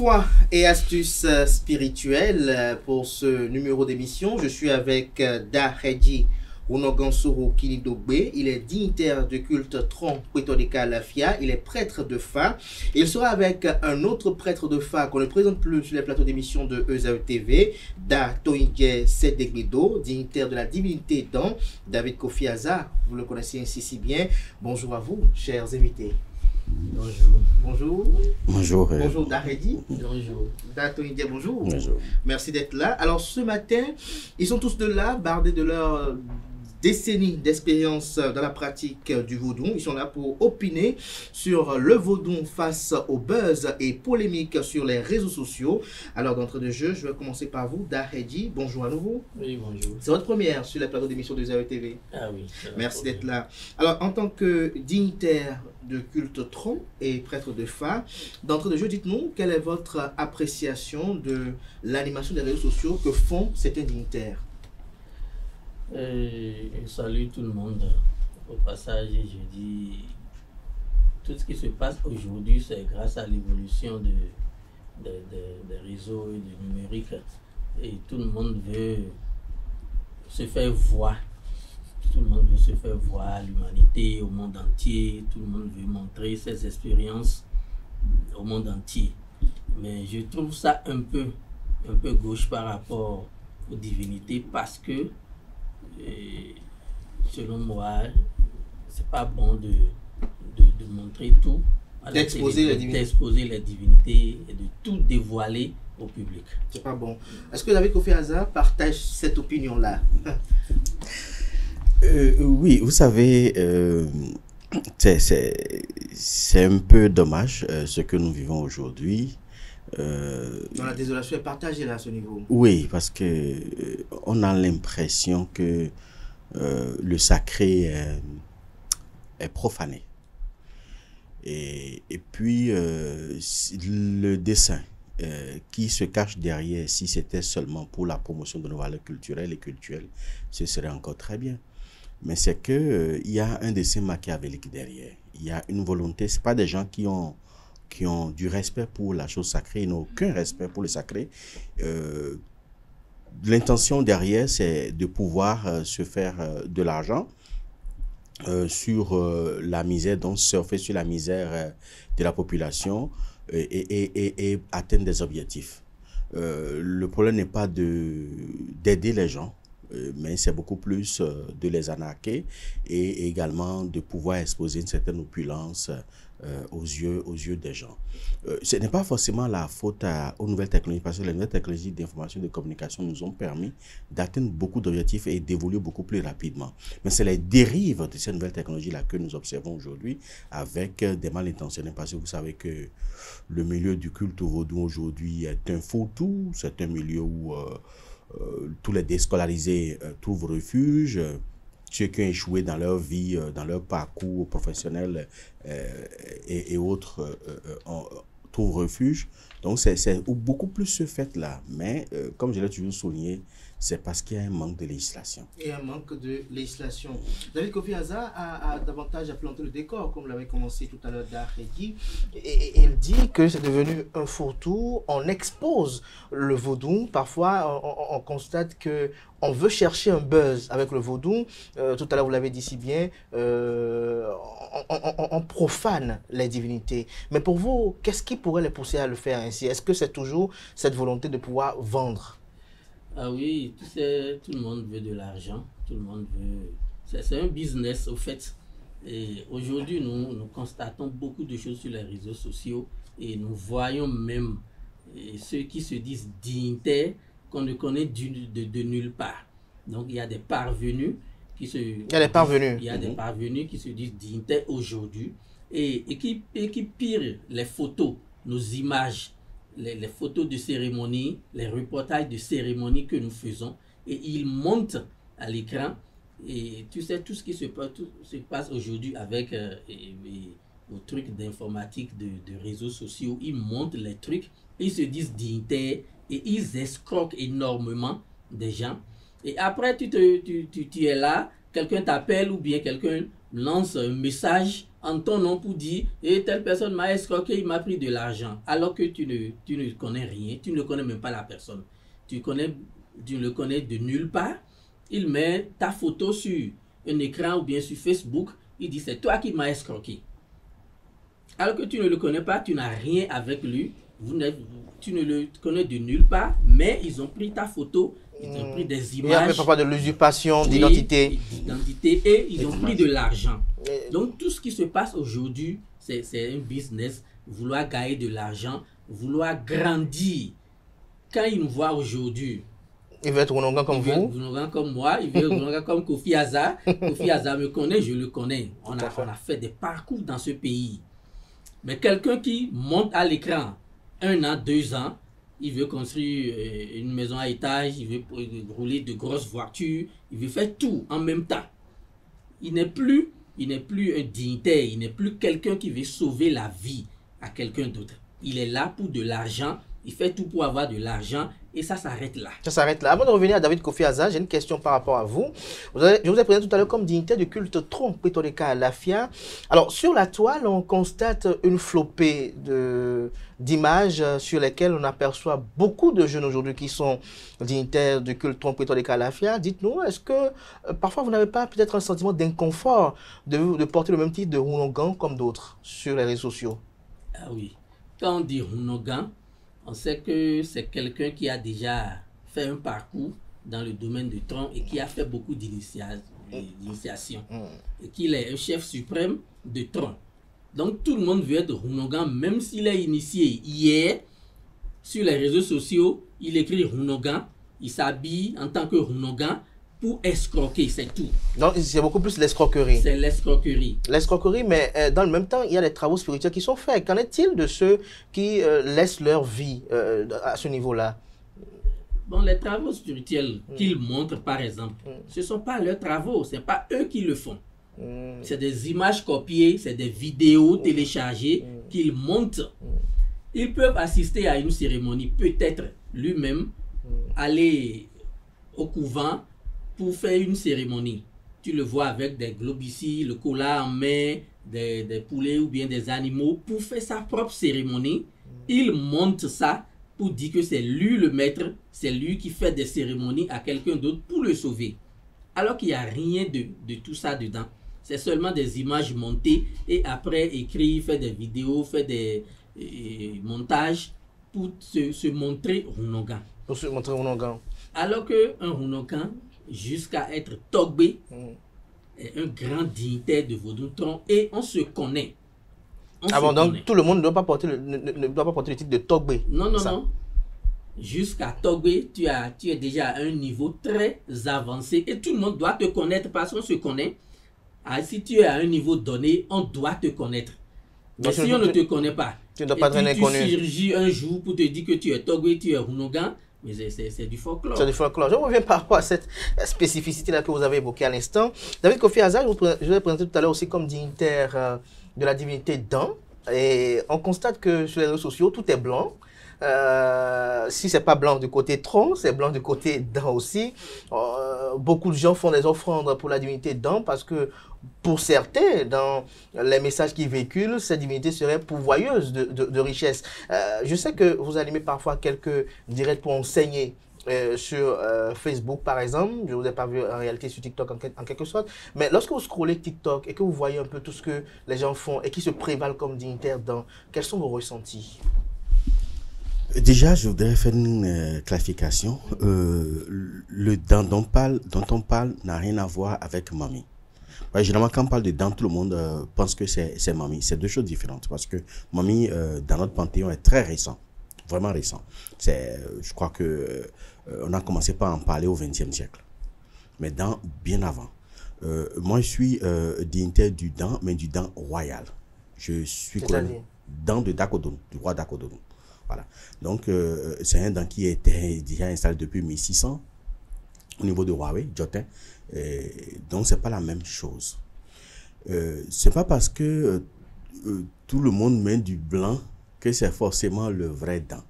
Foi et astuces spirituelles pour ce numéro d'émission. Je suis avec Daredji Unogansoro Kinidogbe. Il est dignitaire de culte Tron Kwetodeka Lafia. Il est prêtre de Fa. Il sera avec un autre prêtre de Fa qu'on ne présente plus sur les plateaux d'émission de ESAE TV, Da Toinje Sedegbedo, dignitaire de la divinité dans David Kofi Aza. Vous le connaissez ainsi si bien. Bonjour à vous, chers invités. Bonjour. Bonjour. Bonjour. Bonjour Daredji. Bonjour. Datoindia, bonjour. Bonjour. Merci d'être là. Alors ce matin, ils sont tous de là, bardés de leur décennies d'expérience dans la pratique du vaudou. Ils sont là pour opiner sur le vaudou face au buzz et polémiques sur les réseaux sociaux. Alors d'entrée de jeu, je vais commencer par vous, Daredji. Bonjour à nouveau. Oui, bonjour. C'est votre première sur les plateaux d'émission de ESAE TV. Ah oui. Merci d'être là. Alors en tant que dignitaire de culte Tron et prêtre de Fa, d'entrée de jeu, dites-nous quelle est votre appréciation de l'animation des réseaux sociaux que font certains dignitaires. Salut tout le monde. Au passage, je dis tout ce qui se passe aujourd'hui, c'est grâce à l'évolution des réseaux et du numérique. Et tout le monde veut se faire voir. Tout le monde veut se faire voir à l'humanité, au monde entier. Tout le monde veut montrer ses expériences au monde entier. Mais je trouve ça un peu gauche par rapport aux divinités parce que selon moi, c'est pas bon de montrer tout, d'exposer les divinités et de tout dévoiler au public. C'est pas bon. Est-ce que David Kofi Aza partage cette opinion-là? Oui, vous savez, c'est un peu dommage ce que nous vivons aujourd'hui. La désolation est partagée là à ce niveau. Oui, parce que on a l'impression que le sacré est profané. Et puis, le dessein qui se cache derrière, si c'était seulement pour la promotion de nos valeurs culturelles et cultuelles, ce serait encore très bien. Mais c'est que il y a un dessein machiavélique derrière. Il y a une volonté. C'est pas des gens qui ont du respect pour la chose sacrée, ils n'ont aucun respect pour le sacré. L'intention derrière, c'est de pouvoir se faire de l'argent sur la misère, donc surfer sur la misère de la population et atteindre des objectifs. Le problème n'est pas d'aider les gens, mais c'est beaucoup plus de les arnaquer et également de pouvoir exposer une certaine opulence aux yeux des gens. Ce n'est pas forcément la faute aux nouvelles technologies, parce que les nouvelles technologies d'information et de communication nous ont permis d'atteindre beaucoup d'objectifs et d'évoluer beaucoup plus rapidement. Mais c'est les dérives de ces nouvelles technologies-là que nous observons aujourd'hui avec des mal intentionnés, parce que vous savez que le milieu du culte vaudou aujourd'hui est un faux-tout, c'est un milieu où tous les déscolarisés trouvent refuge. Ceux qui ont échoué dans leur vie, dans leur parcours professionnel et autres trouvent refuge. Donc, c'est beaucoup plus ce fait-là. Mais, comme je l'ai toujours souligné, c'est parce qu'il y a un manque de législation. Et un manque de législation. David Kofi Aza a davantage à planter le décor, comme l'avait commencé tout à l'heure Daredji. Et il dit que c'est devenu un fourre-tout. On expose le vaudou. Parfois, on constate que on veut chercher un buzz avec le vaudou. Tout à l'heure, vous l'avez dit si bien, on profane les divinités. Mais pour vous, qu'est-ce qui pourrait les pousser à le faire ainsi? Est-ce que c'est toujours cette volonté de pouvoir vendre? Ah oui, tu sais, tout le monde veut de l'argent, tout le monde veut... C'est un business au fait. Et aujourd'hui, nous constatons beaucoup de choses sur les réseaux sociaux et nous voyons même ceux qui se disent dignitaires qu'on ne connaît de nulle part. Donc il y a des parvenus qui se... Il y a des parvenus qui se disent dignitaires aujourd'hui et qui pirent les photos, nos images, les photos de cérémonie, les reportages de cérémonie que nous faisons et ils montent à l'écran et tu sais tout ce qui se passe aujourd'hui avec au truc d'informatique de réseaux sociaux, ils montent les trucs, ils se disent dignitaires et ils escroquent énormément des gens et après tu es là quelqu'un t'appelle ou bien quelqu'un lance un message en ton nom pour dire et telle personne m'a escroqué, il m'a pris de l'argent, alors que tu ne connais rien, tu ne connais même pas la personne, tu ne le connais de nulle part. Il met ta photo sur un écran ou bien sur Facebook, il dit c'est toi qui m'as escroqué, alors que tu ne le connais pas, tu n'as rien avec lui, tu ne le connais de nulle part, mais ils ont pris ta photo, ils ont pris des images. Il y a parfois de l'usurpation d'identité. Et ils ont pris de l'argent. Donc tout ce qui se passe aujourd'hui, c'est un business, vouloir gagner de l'argent, vouloir grandir. Quand ils nous voient aujourd'hui, il veut être Rounogan comme vous. Rounogan comme moi, il veut être Rounogan comme Kofi Azar. Kofi Azar me connaît, je le connais. On a fait des parcours dans ce pays. Mais quelqu'un qui monte à l'écran 1 an, 2 ans, il veut construire une maison à étage, il veut rouler de grosses voitures, il veut faire tout en même temps. Il n'est plus un dignitaire, il n'est plus quelqu'un qui veut sauver la vie à quelqu'un d'autre. Il est là pour de l'argent, il fait tout pour avoir de l'argent et ça s'arrête là. Ça s'arrête là. Avant de revenir à David Kofi Azar, j'ai une question par rapport à vous. Je vous ai présenté tout à l'heure comme dignitaire du culte Tron Pétodeka Alafia. Alors, sur la toile, on constate une flopée d'images sur lesquelles on aperçoit beaucoup de jeunes aujourd'hui qui sont dignitaires du culte Tron Pétodeka Alafia. Dites-nous, est-ce que parfois vous n'avez pas peut-être un sentiment d'inconfort de porter le même titre de Rounogan comme d'autres sur les réseaux sociaux? Ah oui. Quand on dit Rounogan, on sait que c'est quelqu'un qui a déjà fait un parcours dans le domaine du tronc et qui a fait beaucoup d'initiations. Et qu'il est un chef suprême de tronc. Donc tout le monde veut être Rounogan, même s'il est initié hier sur les réseaux sociaux, il écrit Rounogan, il s'habille en tant que Rounogan pour escroquer, c'est tout. Donc c'est beaucoup plus l'escroquerie. C'est l'escroquerie. L'escroquerie, mais dans le même temps, il y a des travaux spirituels qui sont faits. Qu'en est-il de ceux qui laissent leur vie à ce niveau-là? Bon, les travaux spirituels qu'ils montrent, par exemple, ce ne sont pas leurs travaux, ce n'est pas eux qui le font. C'est des images copiées, c'est des vidéos téléchargées qu'ils montent. Ils peuvent assister à une cérémonie, peut-être lui-même, aller au couvent pour faire une cérémonie. Tu le vois avec des globes ici, le cola en main, des poulets ou bien des animaux, pour faire sa propre cérémonie. Il monte ça pour dire que c'est lui le maître, c'est lui qui fait des cérémonies à quelqu'un d'autre pour le sauver. Alors qu'il n'y a rien de tout ça dedans. C'est seulement des images montées et après écrit, fait des vidéos, fait des montages pour se montrer Rounogan. Pour se montrer Rounogan. Alors qu'un Rounogan, jusqu'à être Togbé, est un grand dignitaire de Vaudou-Tron et on se connaît. Donc tout le monde ne doit pas porter le titre de Togbé. Non. Jusqu'à Togbé, tu es déjà à un niveau très avancé et tout le monde doit te connaître parce qu'on se connaît. Si tu es à un niveau donné, on doit te connaître. Mais si on ne te connaît pas, tu surgis un jour pour te dire que tu es Togbé, tu es Rounogan, mais c'est du folklore. C'est du folklore. Je reviens par rapport à cette spécificité-là que vous avez évoquée à l'instant. David Kofi Azar, je vous ai présenté tout à l'heure aussi comme dignitaire de la divinité Dan. Et on constate que sur les réseaux sociaux, tout est blanc. Si ce n'est pas blanc du côté tronc, c'est blanc du côté Dan aussi. Beaucoup de gens font des offrandes pour la divinité Dan parce que pour certains, dans les messages qu'ils véhiculent, cette divinité serait pourvoyeuse de richesses. Je sais que vous animez parfois quelques directs pour enseigner sur Facebook, par exemple. Je ne vous ai pas vu en réalité sur TikTok en quelque sorte. Mais lorsque vous scrollez TikTok et que vous voyez un peu tout ce que les gens font et qui se prévalent comme dignitaires Dan, quels sont vos ressentis? Déjà, je voudrais faire une clarification. Le Dan dont on parle n'a rien à voir avec Mami. Ouais, généralement, quand on parle de Dan, tout le monde pense que c'est Mami. C'est deux choses différentes parce que Mami, dans notre panthéon, est très récent. Vraiment récent. Je crois que on a commencé par en parler au XXe siècle. Mais Dan, bien avant. Moi, je suis dignitaire du Dan, mais du Dan royal. Je suis Dan de Dakodon, du roi Dakodon. Voilà. Donc, c'est un Dan qui était déjà installé depuis 1600 au niveau de Huawei, Jotin. Donc, ce n'est pas la même chose. Ce n'est pas parce que tout le monde met du blanc que c'est forcément le vrai Dan.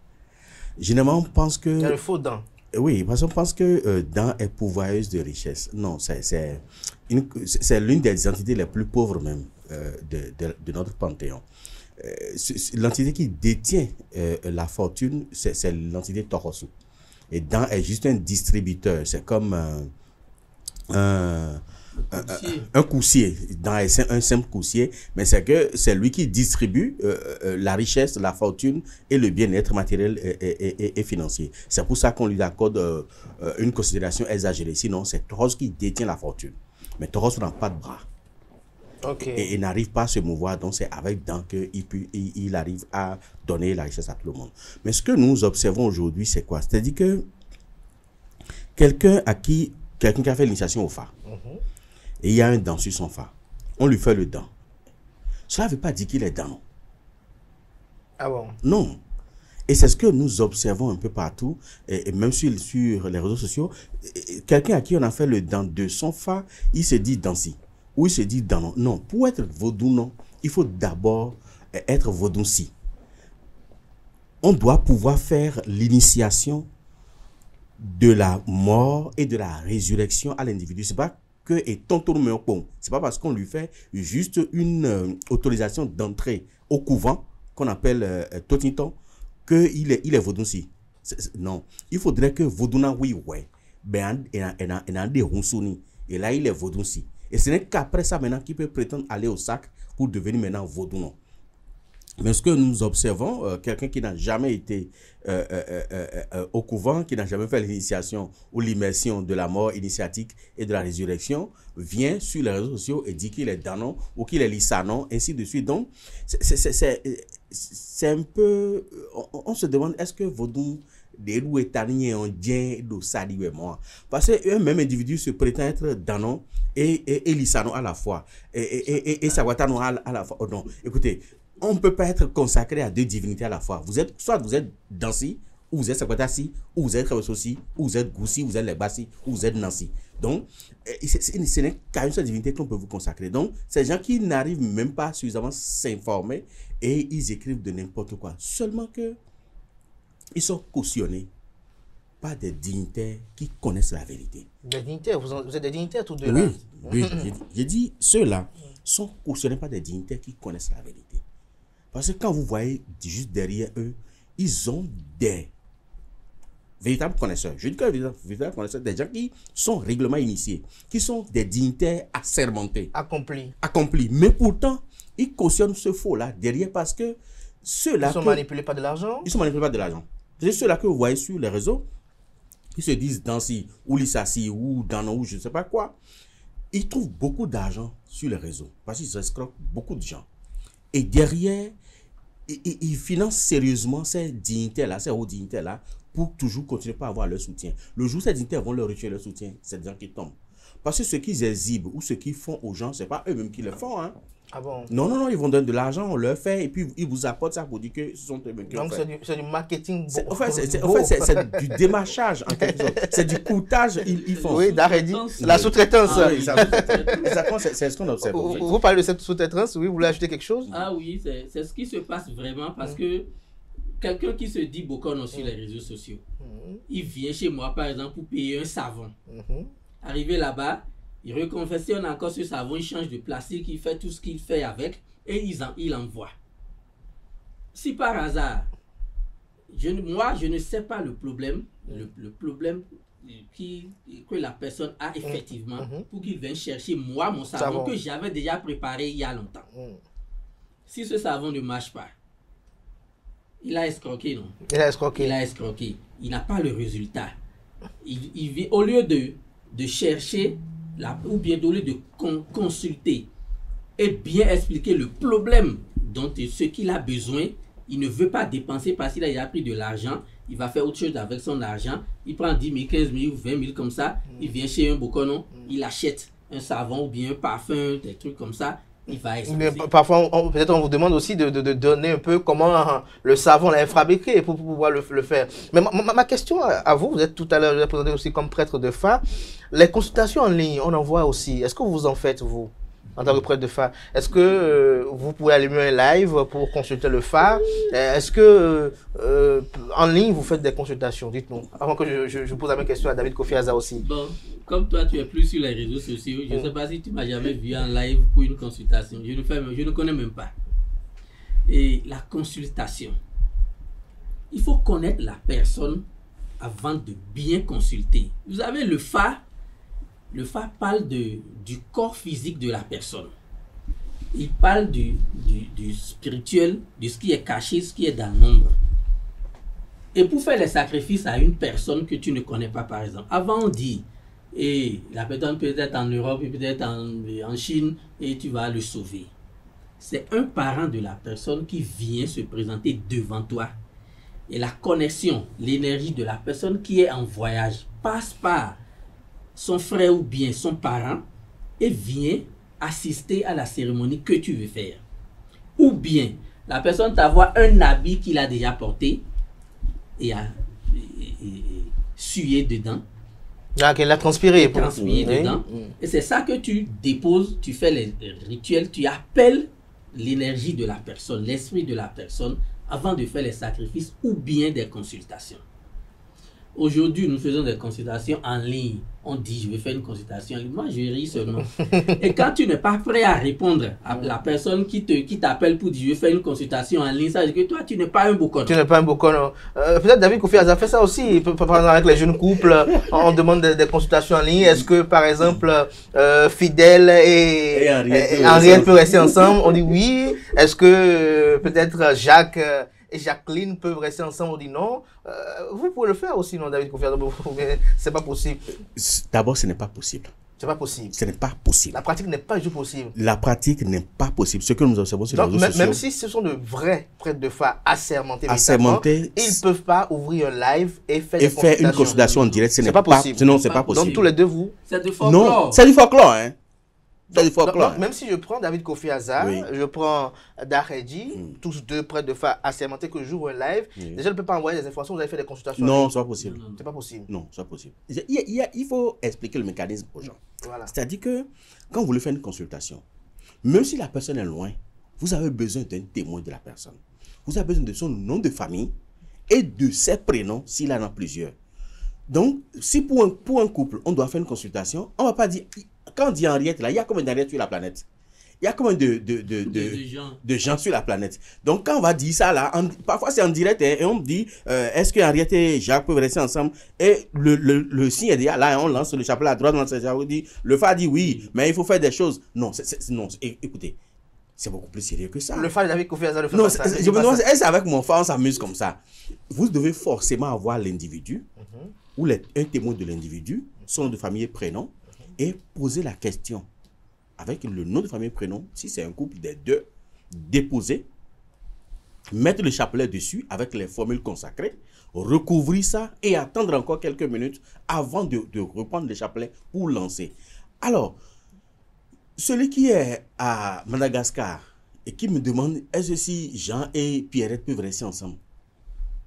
Généralement, on pense que... Il y a le faux Dan. Oui, parce qu'on pense que Dan est pourvoyeuse de richesse. Non, c'est l'une des entités les plus pauvres même de notre panthéon. L'entité qui détient la fortune, c'est l'entité Torosu. Et Dan est juste un distributeur. C'est comme un coursier. Dan est un simple coursier, mais c'est que c'est lui qui distribue la richesse, la fortune et le bien-être matériel et financier. C'est pour ça qu'on lui accorde une considération exagérée. Sinon, c'est Torosu qui détient la fortune. Mais Torosu n'a pas de bras. Okay. Et il n'arrive pas à se mouvoir, donc c'est avec Dan qu'il arrive à donner la richesse à tout le monde. Mais ce que nous observons aujourd'hui, c'est quoi? C'est-à-dire que quelqu'un qui a fait l'initiation au Fa, et il y a un Dan sur son Fa, on lui fait le Dan. Cela ne veut pas dire qu'il est Dan. Ah bon? Non. Et c'est ce que nous observons un peu partout, et même sur les réseaux sociaux. Quelqu'un à qui on a fait le Dan de son Fa, il se dit Dansi. Ou il se dit Dan. Non, pour être vaudou, non, il faut d'abord être vaudou-si. On doit pouvoir faire l'initiation de la mort et de la résurrection à l'individu. C'est pas que et c'est pas parce qu'on lui fait juste une autorisation d'entrée au couvent qu'on appelle Totinton qu'il est vaudou-si. Non, il faudrait que vaudou-na oui ouais ben en des ronsouni et là il est vaudou-si. Et ce n'est qu'après ça maintenant qu'il peut prétendre aller au sacre pour devenir maintenant vaudou non. Mais ce que nous observons, quelqu'un qui n'a jamais été au couvent, qui n'a jamais fait l'initiation ou l'immersion de la mort initiatique et de la résurrection, vient sur les réseaux sociaux et dit qu'il est danon ou qu'il est lissanon, ainsi de suite. Donc, c'est un peu... On se demande, est-ce que vaudou des roues étaniers ont bien de sadi ou moi? Parce qu'un même individu se prétend être danon et lissanon à la fois, et sawatano à la fois. Oh non, écoutez, on ne peut pas être consacré à deux divinités à la fois. Soit vous êtes Dansi, ou vous êtes Sakwatasi, ou vous êtes Rewesosi, ou vous êtes Goussi, ou vous êtes Lebasi, ou vous êtes Nansi. Donc, ce n'est qu'à une seule divinité qu'on peut vous consacrer. Donc, ces gens qui n'arrivent même pas suffisamment à s'informer et ils écrivent de n'importe quoi. Seulement que ils sont cautionnés par des dignitaires qui connaissent la vérité. Des dignitaires, vous êtes des dignitaires tous deux là? Oui, j'ai dit ceux-là sont cautionnés par des dignitaires qui connaissent la vérité. Parce que quand vous voyez juste derrière eux, ils ont des véritables connaisseurs. Je dis que véritables connaisseurs, des gens qui sont régulièrement initiés, qui sont des dignitaires assermentés. Accomplis. Mais pourtant, ils cautionnent ce faux-là derrière parce que ceux-là... Ils sont manipulés par de l'argent? Ils sont manipulés par de l'argent. C'est ceux-là que vous voyez sur les réseaux, ils se disent Dansi, ou Lissassi, ou Danon, ou je ne sais pas quoi. Ils trouvent beaucoup d'argent sur les réseaux parce qu'ils escroquent beaucoup de gens. Et derrière, ils financent sérieusement ces dignitaires-là, ces hauts dignitaires-là, pour toujours continuer à avoir leur soutien. Le jour où ces dignitaires vont leur retirer leur soutien, c'est des gens qui tombent. Parce que ce qu'ils exhibent ou ce qu'ils font aux gens, ce n'est pas eux-mêmes qui le font. Hein. Ah bon? Non, ils vont donner de l'argent, on leur fait, et puis ils vous apportent ça pour dire que ce sont eux-mêmes qui le font. Donc c'est du marketing. En fait, c'est du démarchage, en quelque sorte. C'est du courtage, ils font. Oui, Daredi, la sous-traitance. Ah, oui, exactement, c'est ce qu'on observe. Vous parlez de cette sous-traitance, oui, vous voulez ajouter quelque chose? Ah oui, c'est ce qui se passe vraiment parce que quelqu'un qui se dit Bokono sur les réseaux sociaux, il vient chez moi par exemple pour payer un savon. Arrivé là-bas, il reconfectionne encore ce savon, il change de plastique, il fait tout ce qu'il fait avec et il envoie. Si par hasard, moi je ne sais pas le problème, le problème que la personne a effectivement pour qu'il vienne chercher moi mon savon que j'avais déjà préparé il y a longtemps. Si ce savon ne marche pas, il a escroqué, non? Il a escroqué. Il n'a pas le résultat. Il vient, au lieu de chercher, ou bien au lieu de consulter et bien expliquer le problème dont ce qu'il a besoin, il ne veut pas dépenser parce qu'il a déjà pris de l'argent. Il va faire autre chose avec son argent. Il prend 10 000, 15 000, 20 000 comme ça. Il vient chez un Bokono, il achète un savon ou bien un parfum, des trucs comme ça. Il va exposer. Parfois, peut-être on vous demande aussi de donner un peu comment le savon est fabriqué pour pouvoir le faire. Mais ma question à vous, vous êtes tout à l'heure, vous êtes présenté aussi comme prêtre de Fa. Les consultations en ligne, on en voit aussi. Est-ce que vous en faites, vous, en tant que prêtre de phare. Est-ce que vous pouvez allumer un live pour consulter le phare? Est-ce que en ligne, vous faites des consultations? Dites-nous. Avant que je pose la même question à David Kofi Aza aussi. Bon, comme toi, tu es plus sur les réseaux sociaux, je ne sais pas si tu m'as jamais vu en live pour une consultation. Je ne connais même pas. Et la consultation, il faut connaître la personne avant de bien consulter. Vous avez le phare. Le phare parle du corps physique de la personne. Il parle du spirituel, de ce qui est caché, ce qui est dans l'ombre. Et pour faire les sacrifices à une personne que tu ne connais pas, par exemple, avant on dit, et la personne peut être en Europe, peut-être en Chine, et tu vas le sauver. C'est un parent de la personne qui vient se présenter devant toi. Et la connexion, l'énergie de la personne qui est en voyage passe par son frère ou bien son parent et vient assister à la cérémonie que tu veux faire. Ou bien, la personne t'envoie un habit qu'il a déjà porté et a sué dedans. Ah, qu'elle a transpiré. Dedans. Et c'est ça que tu déposes, tu fais les rituels, tu appelles l'énergie de la personne, l'esprit de la personne avant de faire les sacrifices ou bien des consultations. Aujourd'hui, nous faisons des consultations en ligne. On dit, je vais faire une consultation en ligne. Moi, je ris seulement. Et quand tu n'es pas prêt à répondre à la personne qui t'appelle pour dire, je vais faire une consultation en ligne, ça veut dire que toi, tu n'es pas un boucon. Tu n'es pas un boucon. Peut-être David Kofi a fait ça aussi. Par exemple, avec les jeunes couples, on demande des consultations en ligne. Est-ce que, par exemple, Fidèle et Henriette peuvent rester ensemble? On dit oui. Est-ce que peut-être Jacques et Jacqueline peuvent rester ensemble? On dit non. Vous pouvez le faire aussi, non, David Kofi? C'est pas possible. D'abord, ce n'est pas possible. C'est pas possible. Ce n'est pas possible. La pratique n'est pas du tout possible. La pratique n'est pas possible. Ce que nous observons sur les réseaux sociaux. Même si ce sont de vrais prêtres de phare assermentés, ils ne peuvent pas ouvrir un live et faire une consultation en direct. Ce n'est pas possible. Non, c'est pas possible. Donc tous les deux, vous. C'est du folklore. Non, c'est du folklore, hein. Donc, même si je prends David Kofi Aza, je prends Daredji, tous deux prêtres de phare assermentés que j'ouvre un live, déjà je ne peux pas envoyer des informations, vous avez fait des consultations. Non, c'est pas possible. C'est pas possible. Non, c'est pas possible. Il faut expliquer le mécanisme aux gens. Voilà. C'est-à-dire que quand vous voulez faire une consultation, même si la personne est loin, vous avez besoin d'un témoin de la personne. Vous avez besoin de son nom de famille et de ses prénoms s'il en a plusieurs. Donc, si pour un couple, on doit faire une consultation, on ne va pas dire... Quand on dit Henriette, là, il y a combien d'Henriette sur la planète? Il y a combien de gens sur la planète? Donc, quand on va dire ça, là, parfois c'est en direct, hein, et on dit, est-ce que Henriette et Jacques peuvent rester ensemble? Et le signe est déjà là, on lance le chapelet à droite, on lance le chapelet, le phare dit oui, mais il faut faire des choses. Non, non, écoutez, c'est beaucoup plus sérieux que ça. Le phare David Kofi Aza le fait non, pas ça. Je me demande, est-ce avec mon phare, on s'amuse comme ça? Vous devez forcément avoir l'individu, ou un témoin de l'individu, son nom de famille et prénom, et poser la question avec le nom de famille et prénom, si c'est un couple des deux, déposer, mettre le chapelet dessus avec les formules consacrées, recouvrir ça et attendre encore quelques minutes avant de reprendre le chapelet pour lancer. Alors, celui qui est à Madagascar et qui me demande est-ce que si Jean et Pierrette peuvent rester ensemble,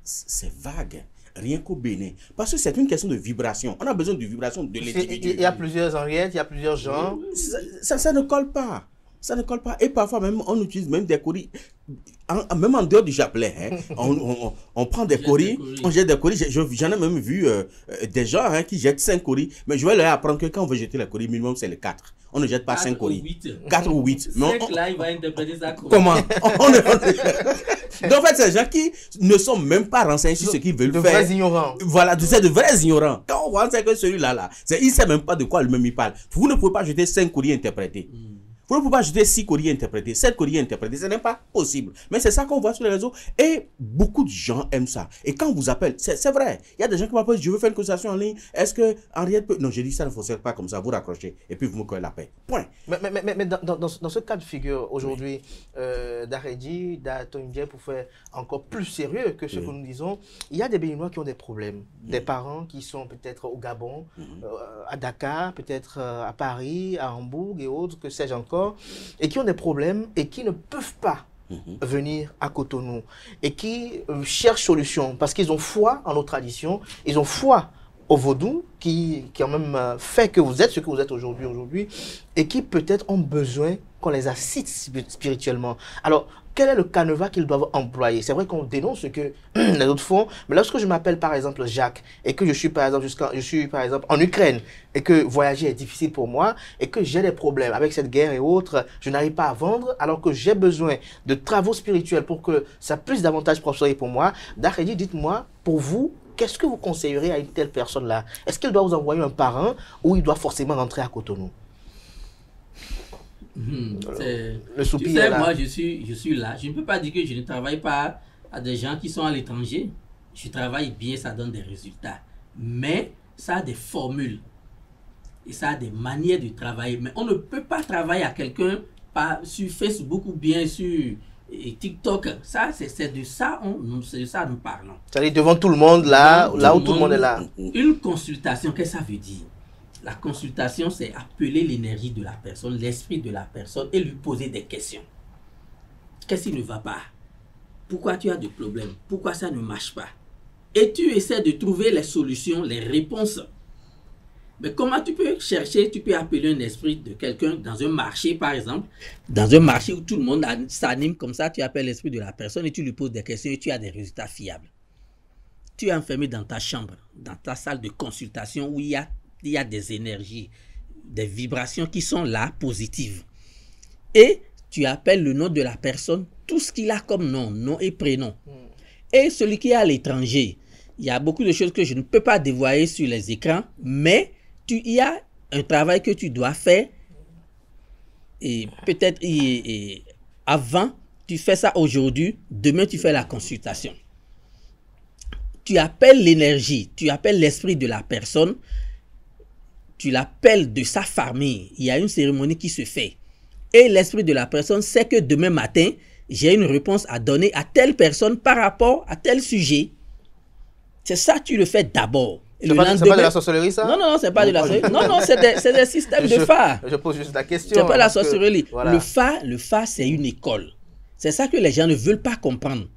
c'est vague. Rien qu'au Bénin. Parce que c'est une question de vibration. On a besoin de vibration de l'individu. Il y a plusieurs Henriettes, il y a plusieurs gens. Ça ne colle pas. Ça ne colle pas. Et parfois même, on utilise même des coris. Même en dehors du chapelet. Hein, on prend des coris, on jette des coris. J'en ai même vu des gens qui jettent 5 coris. Mais je vais leur apprendre que quand on veut jeter les coris, minimum c'est les 4. On ne jette pas 5 coris. 4 ou 8. 5 là, il va interpréter ça comment? Donc en fait, c'est des gens qui ne sont même pas renseignés sur ce qu'ils veulent faire. De vrais ignorants. Voilà, c'est de vrais ignorants. Quand on voit que celui-là, il ne sait même pas de quoi lui-même il parle. Vous ne pouvez pas jeter 5 courriers interprétés. Vous ne pouvez pas jeter 6 courriers interprétés, 7 courriers interprétés, ce n'est pas possible. Mais c'est ça qu'on voit sur les réseaux et beaucoup de gens aiment ça. Et quand on vous appelle, c'est vrai, il y a des gens qui m'appellent, je veux faire une consultation en ligne, est-ce que Henriette peut... Non, j'ai dit ça ne fonctionne pas comme ça, vous raccrochez et puis vous me collez la paix. Point. Mais dans ce cas de figure, aujourd'hui, Daredji, Datondia, pour faire encore plus sérieux que ce que nous disons, il y a des Béninois qui ont des problèmes. Des parents qui sont peut-être au Gabon, à Dakar, peut-être à Paris, à Hambourg et autres, que sais-je encore, et qui ont des problèmes et qui ne peuvent pas venir à Cotonou et qui cherchent solution parce qu'ils ont foi en nos traditions, ils ont foi au vaudou qui quand même fait que vous êtes ce que vous êtes aujourd'hui et qui peut-être ont besoin qu'on les assiste spirituellement. Alors, quel est le canevas qu'ils doivent employer? C'est vrai qu'on dénonce ce que les autres font, mais lorsque je m'appelle par exemple Jacques et que je suis par exemple en Ukraine et que voyager est difficile pour moi et que j'ai des problèmes avec cette guerre et autres, je n'arrive pas à vendre alors que j'ai besoin de travaux spirituels pour que ça puisse davantage prospérer pour moi. Dakhedji, dites-moi, pour vous, qu'est-ce que vous conseillerez à une telle personne-là? Est-ce qu'elle doit vous envoyer un parrain ou il doit forcément rentrer à Cotonou? Le soupir, tu sais, là. Moi, je suis là. Je ne peux pas dire que je ne travaille pas à des gens qui sont à l'étranger. Je travaille bien, ça donne des résultats. Mais ça a des formules. Et ça a des manières de travailler. Mais on ne peut pas travailler à quelqu'un sur Facebook ou bien sur TikTok. Ça, c'est de ça nous parlons. C'est-à-dire devant tout le monde, là où tout le monde est là. Une consultation, qu'est-ce que ça veut dire? La consultation, c'est appeler l'énergie de la personne, l'esprit de la personne et lui poser des questions. Qu'est-ce qui ne va pas? Pourquoi tu as des problèmes? Pourquoi ça ne marche pas? Et tu essaies de trouver les solutions, les réponses. Mais comment tu peux chercher, tu peux appeler un esprit de quelqu'un dans un marché, par exemple. Dans un marché où tout le monde s'anime comme ça, tu appelles l'esprit de la personne et tu lui poses des questions et tu as des résultats fiables. Tu es enfermé dans ta chambre, dans ta salle de consultation où il y a des énergies, des vibrations qui sont là, positives. Et tu appelles le nom de la personne, tout ce qu'il a comme nom et prénom. Et celui qui est à l'étranger, il y a beaucoup de choses que je ne peux pas dévoiler sur les écrans, mais il y a un travail que tu dois faire. Et peut-être avant, tu fais ça aujourd'hui, demain tu fais la consultation. Tu appelles l'énergie, tu appelles l'esprit de la personne, tu l'appelles de sa famille, il y a une cérémonie qui se fait. Et l'esprit de la personne sait que demain matin, j'ai une réponse à donner à telle personne par rapport à tel sujet. C'est ça, tu le fais d'abord. C'est pas de la sorcellerie, ça? Non, c'est pas de la sorcellerie. Non, c'est des systèmes de Fa. Je pose juste la question. C'est pas la sorcellerie. Voilà. Le Fa, c'est une école. C'est ça que les gens ne veulent pas comprendre.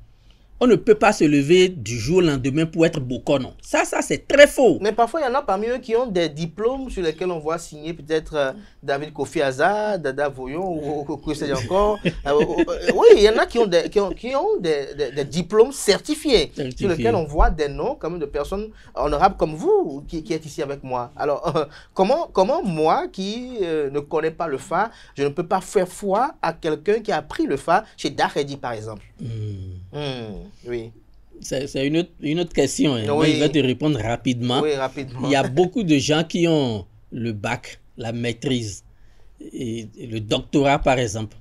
On ne peut pas se lever du jour au lendemain pour être bokono. Ça, c'est très faux. Mais parfois, il y en a parmi eux qui ont des diplômes sur lesquels on voit signer peut-être David Kofi Azar, Dada Voyon ou que sais-je encore. Oui, il y en a qui ont des diplômes certifiés sur lesquels on voit des noms quand même de personnes honorables comme vous qui êtes ici avec moi. Alors, comment moi qui ne connais pas le Fa, je ne peux pas faire foi à quelqu'un qui a appris le Fa chez Dakhedji, par exemple? Oui. C'est une autre question. Hein. Oui. Je vais te répondre rapidement. Oui, rapidement. Il y a beaucoup de gens qui ont le bac, la maîtrise, et le doctorat par exemple.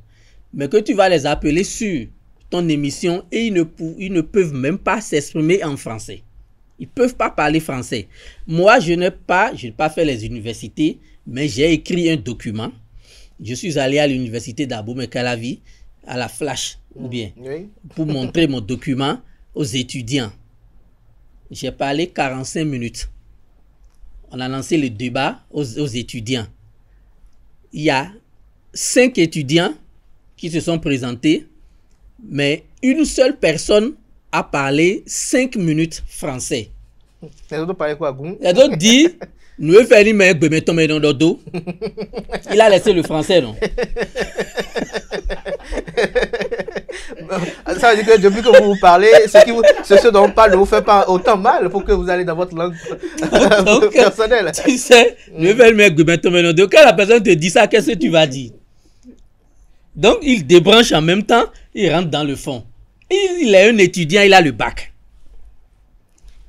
Mais que tu vas les appeler sur ton émission et ils ne peuvent même pas s'exprimer en français. Ils ne peuvent pas parler français. Moi, je n'ai pas fait les universités, mais j'ai écrit un document. Je suis allé à l'université d'Abomey-Calavi, à la Flash, ou bien, pour montrer mon document aux étudiants. J'ai parlé 45 minutes. On a lancé le débat aux étudiants. Il y a 5 étudiants qui se sont présentés, mais une seule personne a parlé 5 minutes français. Les autres parlaient quoi, Goum? Les autres disent, nous faisons une dodo. Il a laissé le français, non? Ça veut dire que depuis que vous parlez, ce dont on parle ne vous fait pas autant mal pour que vous allez dans votre langue personnelle. Tu sais, quand la personne te dit ça, qu'est-ce que tu vas dire? Donc, il débranche en même temps, il rentre dans le fond. Il est un étudiant, il a le bac.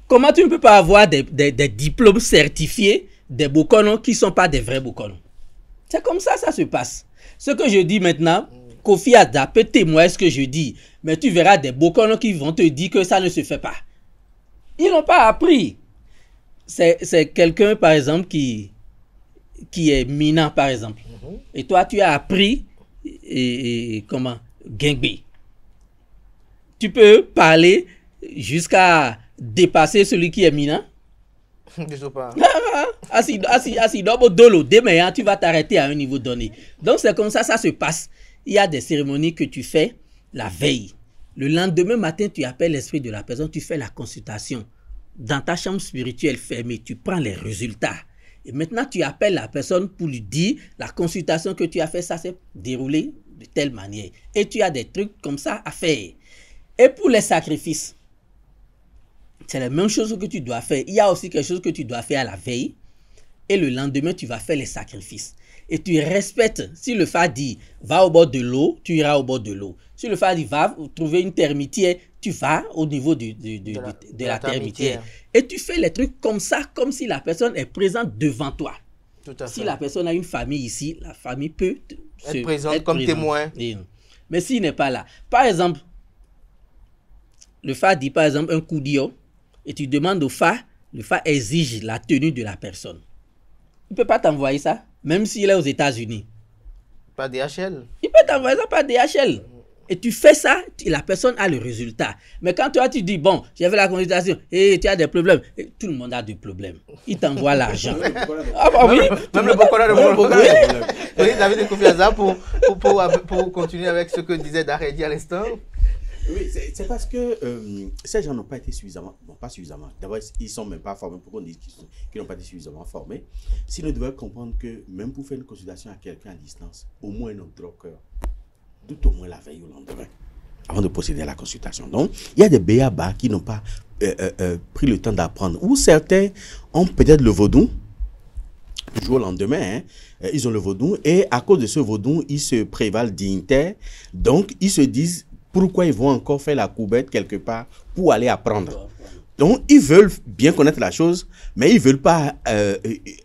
Comment tu ne peux pas avoir des diplômes certifiés, des bokonos qui ne sont pas des vrais bokonos? C'est comme ça se passe. Ce que je dis maintenant, Kofi Azar peut témoigner ce que je dis, mais tu verras des bokonos qui vont te dire que ça ne se fait pas. Ils n'ont pas appris. C'est quelqu'un, par exemple, qui est minant, par exemple. Et toi, tu as appris, comment, Gengbe. Tu peux parler jusqu'à dépasser celui qui est minant. Je ne sais pas. Assis, dolo, demain, tu vas t'arrêter à un niveau donné. Donc, c'est comme ça se passe. Il y a des cérémonies que tu fais la veille. Le lendemain matin, tu appelles l'esprit de la personne, tu fais la consultation. dans ta chambre spirituelle fermée, tu prends les résultats. Et maintenant, tu appelles la personne pour lui dire la consultation que tu as fait, ça s'est déroulé de telle manière. Et tu as des trucs comme ça à faire. Et pour les sacrifices, c'est la même chose que tu dois faire. Il y a aussi quelque chose que tu dois faire à la veille. Et le lendemain, tu vas faire les sacrifices. Et tu respectes. Si le phare dit va au bord de l'eau, tu iras au bord de l'eau. Si le phare dit va trouver une termitière, tu vas au niveau de la termitière. Et tu fais les trucs comme ça, comme si la personne est présente devant toi. Tout à fait. Si la personne a une famille ici, la famille peut être présente comme témoin. Mais s'il n'est pas là, par exemple, le phare dit par exemple un coup d'eau, et tu demandes au phare, le phare exige la tenue de la personne. Il ne peut pas t'envoyer ça, même s'il est aux États-Unis. Pas DHL. Il peut t'envoyer ça par DHL. Et tu fais ça, la personne a le résultat. Mais quand toi, tu dis, bon, j'ai fait la consultation, et tu as des problèmes, et tout le monde a des problèmes. Il t'envoie l'argent. Ah bah oui. Même le Bokora a des problèmes. Oui, David de Kofiaza, pour continuer avec ce que disait Daredi à l'instant. Oui, c'est parce que ces gens n'ont pas été suffisamment, d'abord, ils ne sont même pas formés, pourquoi on dit qu'ils n'ont pas été suffisamment formés. S'ils ne devaient comprendre que même pour faire une consultation à quelqu'un à distance, au moins un docteur, tout au moins la veille au lendemain, avant de procéder à la consultation. Donc, il y a des béabas qui n'ont pas pris le temps d'apprendre, ou certains ont peut-être le vaudou, du jour au lendemain, ils ont le vaudou, et à cause de ce vaudou, ils se prévalent dignitaires, donc ils se disent pourquoi ils vont encore faire la courbette quelque part pour aller apprendre. Donc, ils veulent bien connaître la chose, mais ils ne veulent pas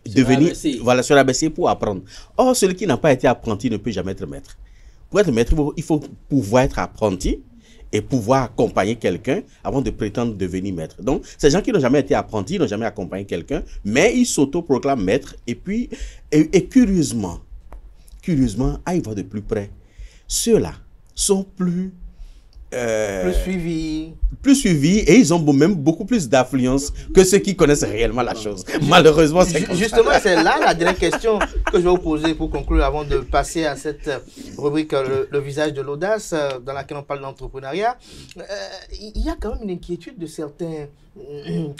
devenir, voilà, se rabaisser pour apprendre. Or, celui qui n'a pas été apprenti ne peut jamais être maître. Pour être maître, il faut pouvoir être apprenti et pouvoir accompagner quelqu'un avant de prétendre devenir maître. Donc, ces gens qui n'ont jamais été apprentis, n'ont jamais accompagné quelqu'un, mais ils s'auto-proclament maître. Et puis, et curieusement, à y voir de plus près, ceux-là sont plus suivis et ils ont même beaucoup plus d'affluence que ceux qui connaissent réellement la chose. Malheureusement, c'est comme justement, c'est là la dernière question que je vais vous poser pour conclure avant de passer à cette rubrique le visage de l'audace dans laquelle on parle d'entrepreneuriat. Il y a quand même une inquiétude de certains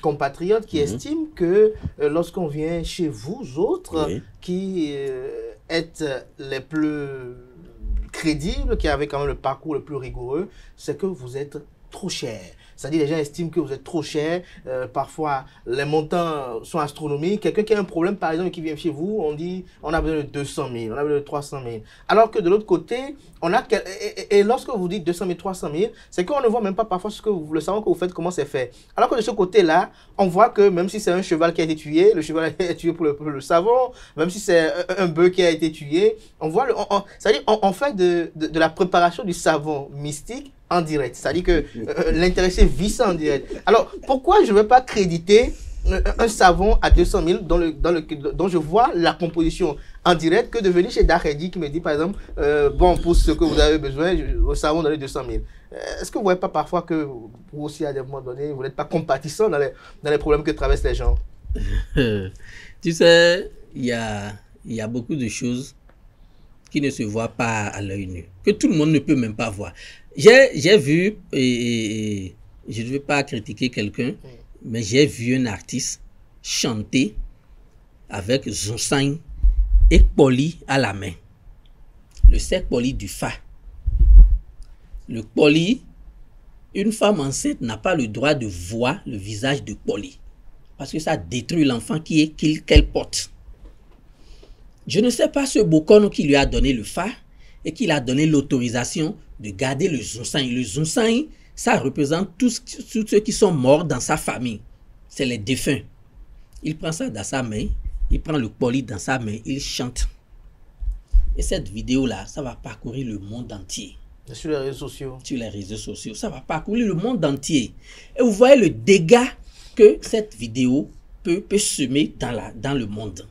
compatriotes qui estiment que lorsqu'on vient chez vous autres, qui êtes les plus crédible, qui avait quand même le parcours le plus rigoureux, c'est que vous êtes trop cher. C'est-à-dire les gens estiment que vous êtes trop cher. Parfois, les montants sont astronomiques. Quelqu'un qui a un problème, par exemple, qui vient chez vous, on dit on a besoin de 200 000, on a besoin de 300 000. Alors que de l'autre côté, on a... Et lorsque vous dites 200 000, 300 000, c'est qu'on ne voit même pas parfois ce que le savon que vous faites, comment c'est fait. Alors que de ce côté-là, on voit que même si c'est un cheval qui a été tué, le cheval a été tué pour le savon, même si c'est un bœuf qui a été tué, on voit... C'est-à-dire on fait de la préparation du savon mystique en direct. C'est-à-dire que l'intéressé vit ça en direct. Alors, pourquoi je ne vais pas créditer un savon à 200 000 dont je vois la composition en direct que de venir chez Daredi qui me dit, par exemple, bon, pour ce que vous avez besoin, au savon dans les 200 000. Est-ce que vous ne voyez pas parfois que vous aussi, à des moments donnés, vous n'êtes pas compatissant dans les problèmes que traversent les gens? Tu sais, il y a beaucoup de choses qui ne se voient pas à l'œil nu, que tout le monde ne peut même pas voir. J'ai vu, et je ne veux pas critiquer quelqu'un, mais j'ai vu un artiste chanter avec Zonsang et Poli à la main. Le sec Poli du Fa. Le Poli, une femme enceinte n'a pas le droit de voir le visage de Poli, parce que ça détruit l'enfant qu'elle porte. Je ne sais pas ce Bokono qui lui a donné le Fa et qui lui a donné l'autorisation de garder le Zonsang. Le Zonsang, ça représente tous ceux qui sont morts dans sa famille. C'est les défunts. Il prend ça dans sa main, il prend le Poli dans sa main, il chante. Et cette vidéo-là, ça va parcourir le monde entier. Sur les réseaux sociaux. Sur les réseaux sociaux, ça va parcourir le monde entier. Et vous voyez le dégât que cette vidéo peut semer dans le monde.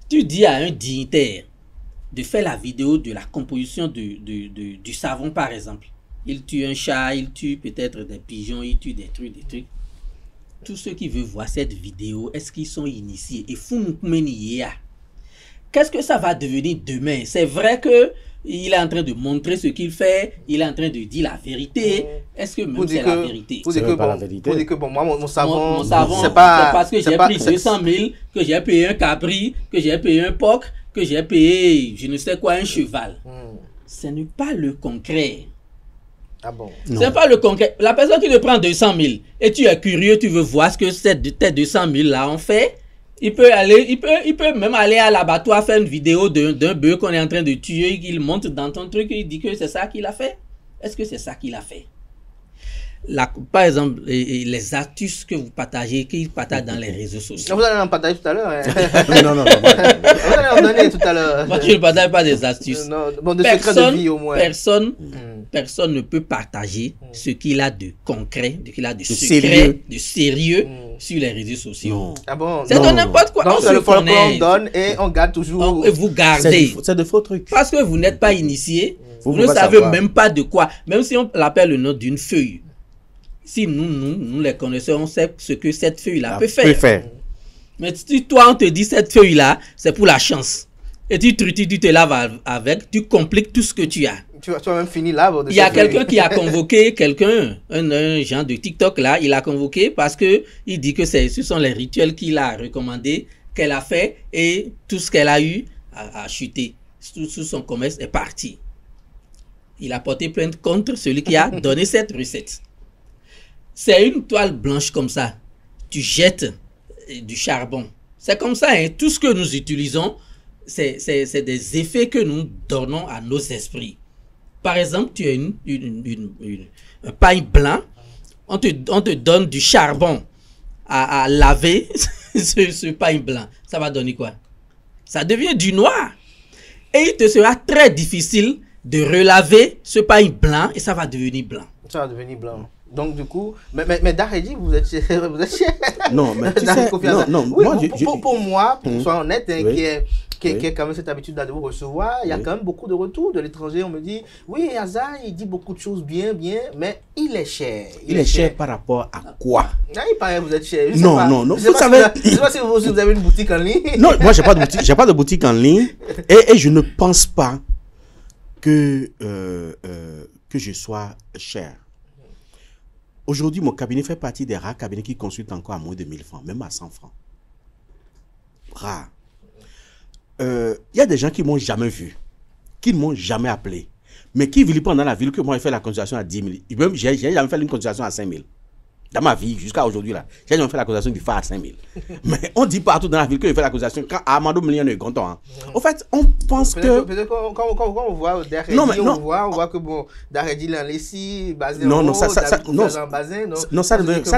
Tu dis à un dignitaire de faire la vidéo de la composition du savon, par exemple. Il tue un chat, il tue peut-être des pigeons, il tue des trucs. Tous ceux qui veulent voir cette vidéo, est-ce qu'ils sont initiés? Et qu'est-ce que ça va devenir demain? C'est vrai que il est en train de montrer ce qu'il fait, il est en train de dire la vérité. Est-ce que même c'est la vérité? Pour dire que bon, moi, mon savon, c'est pas... parce que j'ai pris 200 000, que j'ai payé un cabri, que j'ai payé un porc, que j'ai payé, je ne sais quoi, un cheval. Ce n'est pas le concret. Ah bon? C'est pas le concret. La personne qui te prend 200 000 et tu es curieux, tu veux voir ce que tes 200 000 là ont fait, il peut même aller à l'abattoir faire une vidéo d'un bœuf qu'on est en train de tuer, il monte dans ton truc et il dit que c'est ça qu'il a fait. Est-ce que c'est ça qu'il a fait? Par exemple, les astuces que vous partagez, qu'ils partagent dans les réseaux sociaux. Vous allez en partager tout à l'heure. Non. Vous allez en donner tout à l'heure. Moi, je ne partage pas des astuces. Non, bon, de secrets de vie au moins. Personne ne peut partager ce qu'il a de concret, ce qu'il a de secret, de sérieux sur les réseaux sociaux. Ah bon? C'est de n'importe quoi. Donc, c'est le folklore qu'on donne et on garde toujours. Et vous gardez. C'est de faux trucs. Parce que vous n'êtes pas initié, vous ne savez même pas de quoi. Même si on l'appelle le nom d'une feuille. Si nous les connaissons, on sait ce que cette feuille-là peut faire. Mais si toi, on te dit cette feuille-là, c'est pour la chance. Et tu te laves avec, tu compliques tout ce que tu as. Tu vas même finir là. Il y a quelqu'un qui a convoqué un genre de TikTok là, il a convoqué parce que il dit que ce sont les rituels qu'il a recommandés, qu'elle a fait et tout ce qu'elle a eu a chuté. Tout son commerce est parti. Il a porté plainte contre celui qui a donné cette recette. C'est une toile blanche comme ça. Tu jettes du charbon. C'est comme ça, hein. Tout ce que nous utilisons, c'est des effets que nous donnons à nos esprits. Par exemple, tu as un pain blanc, on te donne du charbon à laver ce pain blanc. Ça va donner quoi? Ça devient du noir. Et il te sera très difficile de relaver ce pain blanc et ça va devenir blanc. Ça va devenir blanc. Donc, du coup, mais Daredi, vous êtes chez... Non, mais tu sais, non, oui, moi, pour moi, pour sois honnête, hein, qui est quand même cette habitude-là de vous recevoir, il y a quand même beaucoup de retours de l'étranger. On me dit, oui, Aza, il dit beaucoup de choses bien, mais il est cher. Il est cher par rapport à quoi? Ah, il paraît que vous êtes cher. Non, vous savez... Je ne sais pas si vous avez une boutique en ligne. Non, moi, j'ai pas de boutique en ligne et je ne pense pas que je sois cher. Aujourd'hui, mon cabinet fait partie des rares cabinets qui consultent encore à moins de 1000 francs, même à 100 francs. Rare. Il y a des gens qui ne m'ont jamais vu, qui ne m'ont jamais appelé, mais qui vivent pendant la ville que moi, j'ai fait la consultation à 10 000. Même, j'ai jamais fait une consultation à 5 000. Dans ma vie, jusqu'à aujourd'hui, là, j'ai jamais fait la consultation du phare à 5 000. Mais on dit partout dans la ville que je fais la consultation quand Amado Million est content. Hein. En fait, on pense que... Peut-être quand on voit Daredi, on voit que bon, Daredi il est ici, basé en haut, ça ne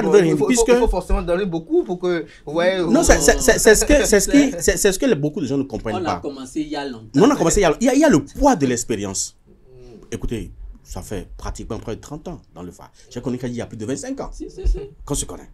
veut rien dire. Il faut forcément donner beaucoup pour que... Ouais, non, c'est ce que beaucoup de gens ne comprennent pas. On a commencé il y a longtemps. On a commencé il y a le poids de l'expérience. Écoutez, ça fait pratiquement près de 30 ans dans le phare. J'ai connu qu'il y a plus de 25 ans. Si. Qu'on se connaît.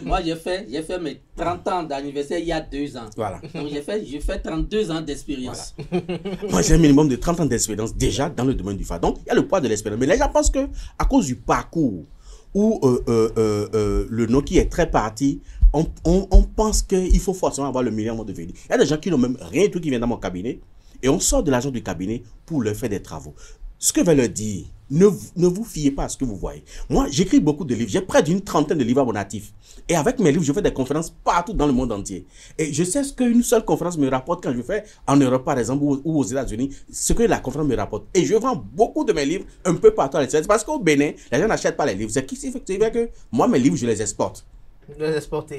Moi, j'ai fait mes 30 ans d'anniversaire il y a 2 ans. Voilà. Donc, j'ai fait 32 ans d'expérience. Voilà. Moi, j'ai un minimum de 30 ans d'expérience déjà dans le domaine du phare. Donc, il y a le poids de l'expérience. Mais les gens pensent qu'à cause du parcours ou le nom qui est très parti, on pense qu'il faut forcément avoir le million de venir. Il y a des gens qui n'ont même rien du tout qui viennent dans mon cabinet et on sort de l'argent du cabinet pour leur faire des travaux. Ce que je vais leur dire, ne vous fiez pas à ce que vous voyez. Moi, j'écris beaucoup de livres. J'ai près d'une trentaine de livres à mon actif. Et avec mes livres, je fais des conférences partout dans le monde entier. Et je sais ce qu'une seule conférence me rapporte quand je fais en Europe, par exemple, ou aux États-Unis, ce que la conférence me rapporte. Et je vends beaucoup de mes livres un peu partout à l'extérieur. Parce qu'au Bénin, les gens n'achètent pas les livres. C'est qui fait que moi, mes livres, je les exporte.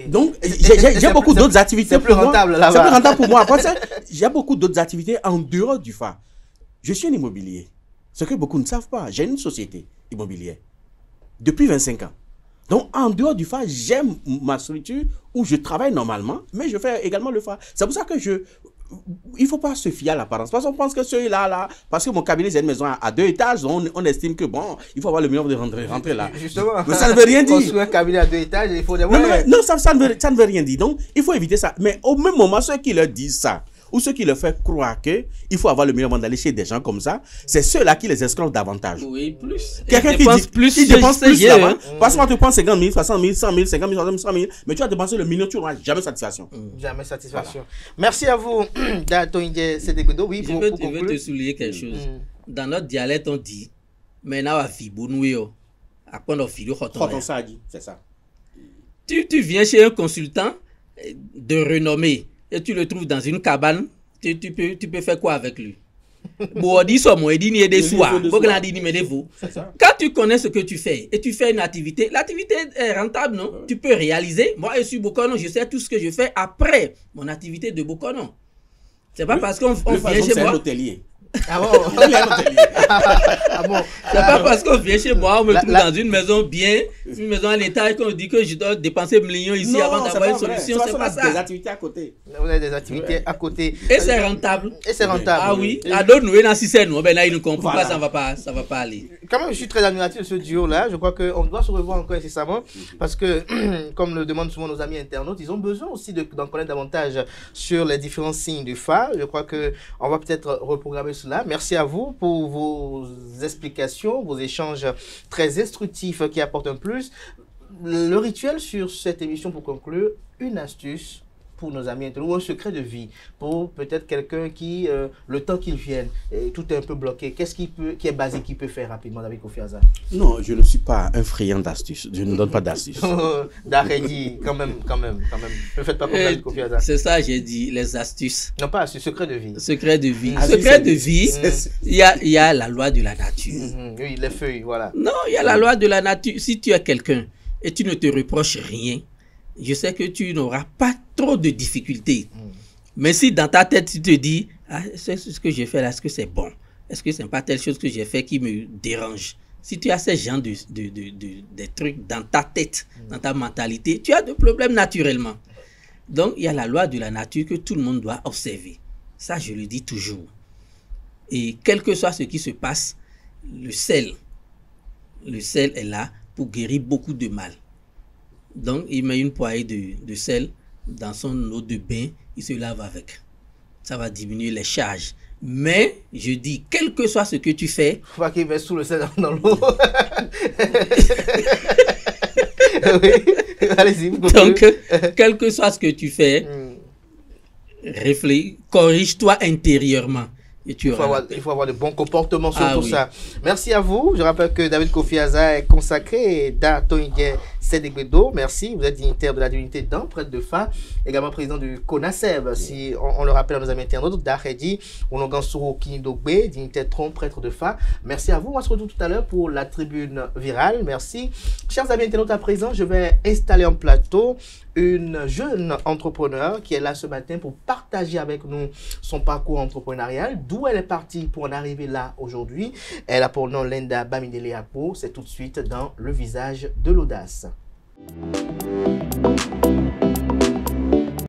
Donc, j'ai beaucoup d'autres activités. C'est plus rentable là-bas. C'est plus rentable pour moi. J'ai beaucoup d'autres activités en dehors du phare. Je suis un immobilier. Ce que beaucoup ne savent pas, j'ai une société immobilière depuis 25 ans. Donc, en dehors du phare, j'aime ma structure où je travaille normalement, mais je fais également le phare. C'est pour ça que il ne faut pas se fier à l'apparence. Parce qu'on pense que celui-là, parce que mon cabinet, c'est une maison à 2 étages, on estime que bon, il faut avoir le minimum de rentrer là. Justement. Mais ça ne veut rien dire. Construire un cabinet à 2 étages, il faut des Non, ça ne veut rien dire. Donc, il faut éviter ça. Mais au même moment, ceux qui leur disent ça, ou ceux qui leur font croire qu'il faut avoir le minimum d'aller chez des gens comme ça, c'est ceux-là qui les escroquent davantage. Oui, plus. Quelqu'un qui dit plus, il dépense plus là-bas. Parce qu'on te prend 50 000, 60 000, 100 000, 50 000, 60 000, 100 000, mais tu vas dépenser le million, tu n'auras jamais satisfaction. Jamais satisfaction. Voilà. Merci à vous, Dato Indje Sedegbedo. Oui, je veux te souligner quelque chose. dans notre dialecte, on dit, mais na fibonouyo. C'est ça. Tu viens chez un consultant de renommée et tu le trouves dans une cabane, tu peux faire quoi avec lui? Quand tu connais ce que tu fais et tu fais une activité, l'activité est rentable, non? Tu peux réaliser. Moi, je suis Bokono, je sais tout ce que je fais après mon activité de Bokono. C'est pas parce qu'on vient chez moi. Ah bon? Ah bon? C'est pas parce qu'on vient chez moi, on me trouve dans une maison bien, une maison à l'état et qu'on dit que je dois dépenser millions ici avant d'avoir une solution. C'est pas ça. Des activités à côté. On a des activités à côté. Et c'est rentable. Et c'est rentable. Ah oui. À d'autres, nous, si c'est nous, ben là, ils nous comprennent pas, ça va pas aller. Quand même, je suis très admiratif de ce duo-là. Je crois qu'on doit se revoir encore incessamment parce que, comme le demandent souvent nos amis internautes, ils ont besoin aussi d'en connaître davantage sur les différents signes du phare. Je crois qu'on va peut-être reprogrammer cela. Merci à vous pour vos explications, vos échanges très instructifs qui apportent un plus. Le rituel sur cette émission pour conclure, une astuce pour nos amis internautes ou un secret de vie pour peut-être quelqu'un qui, le temps qu'il vienne, tout est un peu bloqué. Qu'est-ce qui est basique, qu'il peut faire rapidement, David Kofi Aza? Non, je ne suis pas un friand d'astuces. Je ne donne pas d'astuces. D'Arredi, quand même. Ne faites pas comme David Kofi Aza. C'est ça, j'ai dit, les astuces. Non, pas astuces, secret de vie. Secret de vie. Secret de vie, il y a la loi de la nature. Oui, les feuilles, voilà. Non, il y a la loi de la nature. Si tu es quelqu'un et tu ne te reproches rien, je sais que tu n'auras pas trop de difficultés. Mais si dans ta tête, tu te dis, ah, c'est ce que j'ai fait là, est-ce que c'est bon? Est-ce que ce n'est pas telle chose que j'ai fait qui me dérange? Si tu as ces genres des trucs dans ta tête, dans ta mentalité, tu as des problèmes naturellement. Donc, il y a la loi de la nature que tout le monde doit observer. Ça, je le dis toujours. Et quel que soit ce qui se passe, le sel est là pour guérir beaucoup de mal. Donc, il met une poignée de sel dans son eau de bain, il se lave avec. Ça va diminuer les charges. Mais, je dis, quel que soit ce que tu fais... Faut pas qu'il mette sous le sel dans l'eau. Oui. Allez-y. Donc, quel que soit ce que tu fais, réfléchis, corrige-toi intérieurement. Et il faut avoir de bons comportements sur tout ça. Merci à vous. Je rappelle que David Kofi Aza est consacré d'Atoïngue Sédégbedo. Merci. Vous êtes dignitaire de la divinité d'un prêtre de Fa, également président du CONASEB, si on le rappelle à nos amis internautes, d'Arredi Onogansuro Kinidogbe, dignitaire tronc prêtre de Fa. Merci à vous. On se retrouve tout à l'heure pour la tribune virale. Merci. Chers amis internautes, à présent, je vais installer en plateau une jeune entrepreneur qui est là ce matin pour partager avec nous son parcours entrepreneurial, d'où elle est partie pour en arriver là aujourd'hui. Elle a pour nom Linda Bamidele Akpo. C'est tout de suite dans Le Visage de l'Audace.